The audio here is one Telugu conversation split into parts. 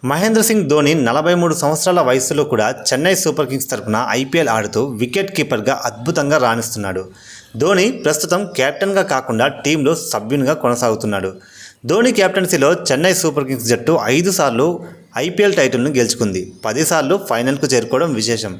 మహేంద్ర సింగ్ ధోని 43 సంవత్సరాల వయసులో కూడా చెన్నై సూపర్ కింగ్స్ తరపున ఐపీఎల్ ఆడుతూ వికెట్ కీపర్గా అద్భుతంగా రాణిస్తున్నాడు. ధోని ప్రస్తుతం కెప్టెన్గా కాకుండా టీంలో సభ్యునిగా కొనసాగుతున్నాడు. ధోని కెప్టెన్సీలో చెన్నై సూపర్ కింగ్స్ జట్టు 5 సార్లు ఐపీఎల్ టైటిల్ను గెలుచుకుంది. 10 సార్లు ఫైనల్కు చేరుకోవడం విశేషం.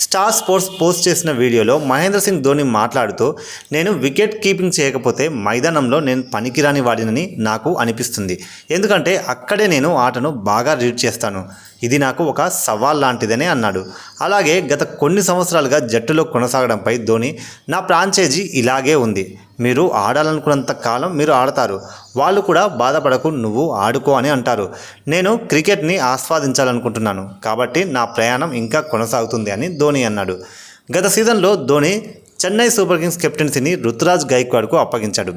స్టార్ స్పోర్ట్స్ పోస్ట్ చేసిన వీడియోలో మహేంద్ర సింగ్ ధోని మాట్లాడుతూ, నేను వికెట్ కీపింగ్ చేయకపోతే మైదానంలో నేను పనికిరాని వాడినని నాకు అనిపిస్తుంది. ఎందుకంటే అక్కడే నేను ఆటను బాగా రీడ్ చేస్తాను. ఇది నాకు ఒక సవాల్ లాంటిదని అన్నాడు. అలాగే గత కొన్ని సంవత్సరాలుగా జట్టులో కొనసాగడంపై ధోని, నా ఫ్రాంచైజీ ఇలాగే ఉంది. మీరు ఆడాలనుకున్నంత కాలం మీరు ఆడతారు. వాళ్ళు కూడా బాధపడకు, నువ్వు ఆడుకో అని అంటారు. నేను క్రికెట్ని ఆస్వాదించాలనుకుంటున్నాను కాబట్టి నా ప్రయాణం ఇంకా కొనసాగుతుంది అని ధోని అన్నాడు. గత సీజన్లో ధోని చెన్నై సూపర్ కింగ్స్ కెప్టెన్సీని రుతురాజ్ గైక్వాడ్కు అప్పగించాడు.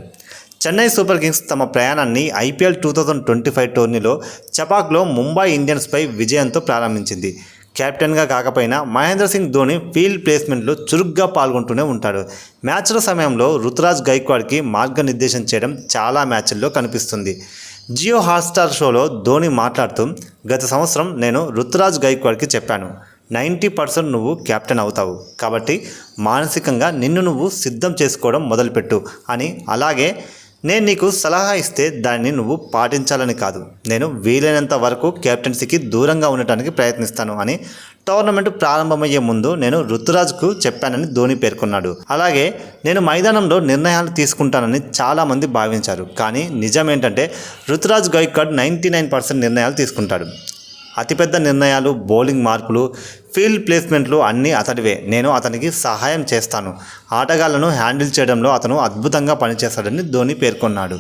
చెన్నై సూపర్ కింగ్స్ తమ ప్రయాణాన్ని ఐపీఎల్ 2025 టోర్నీలో చపాక్లో ముంబై ఇండియన్స్పై విజయంతో ప్రారంభించింది. కెప్టెన్గా కాకపోయినా మహేంద్ర సింగ్ ధోని ఫీల్డ్ ప్లేస్మెంట్లో చురుగ్గా పాల్గొంటూనే ఉంటాడు. మ్యాచ్ల సమయంలో రుతురాజ్ గైక్వాడ్కి మార్గనిర్దేశం చేయడం చాలా మ్యాచ్ల్లో కనిపిస్తుంది. జియో హాట్స్టార్ షోలో ధోని మాట్లాడుతూ, గత సంవత్సరం నేను రుతురాజ్ గైక్వాడ్కి చెప్పాను, 90% నువ్వు కెప్టెన్ అవుతావు కాబట్టి మానసికంగా నిన్ను నువ్వు సిద్ధం చేసుకోవడం మొదలుపెట్టు అని. అలాగే నేను నీకు సలహా ఇస్తే దాన్ని నువ్వు పాటించాలని కాదు, నేను వీలైనంత వరకు కెప్టెన్సీకి దూరంగా ఉండటానికి ప్రయత్నిస్తాను అని టోర్నమెంట్ ప్రారంభమయ్యే ముందు నేను రుతురాజ్కు చెప్పానని ధోని పేర్కొన్నాడు. అలాగే నేను మైదానంలో నిర్ణయాలు తీసుకుంటానని చాలామంది భావించారు. కానీ నిజమేంటంటే రుతురాజ్ గైక్వాడ్ 99% నిర్ణయాలు తీసుకుంటాడు. అతిపెద్ద నిర్ణయాలు, బౌలింగ్ మార్పులు, ఫీల్డ్ ప్లేస్మెంట్లు అన్నీ అతడివే. నేను అతనికి సహాయం చేస్తాను. ఆటగాళ్లను హ్యాండిల్ చేయడంలో అతను అద్భుతంగా పనిచేస్తాడని ధోని పేర్కొన్నాడు.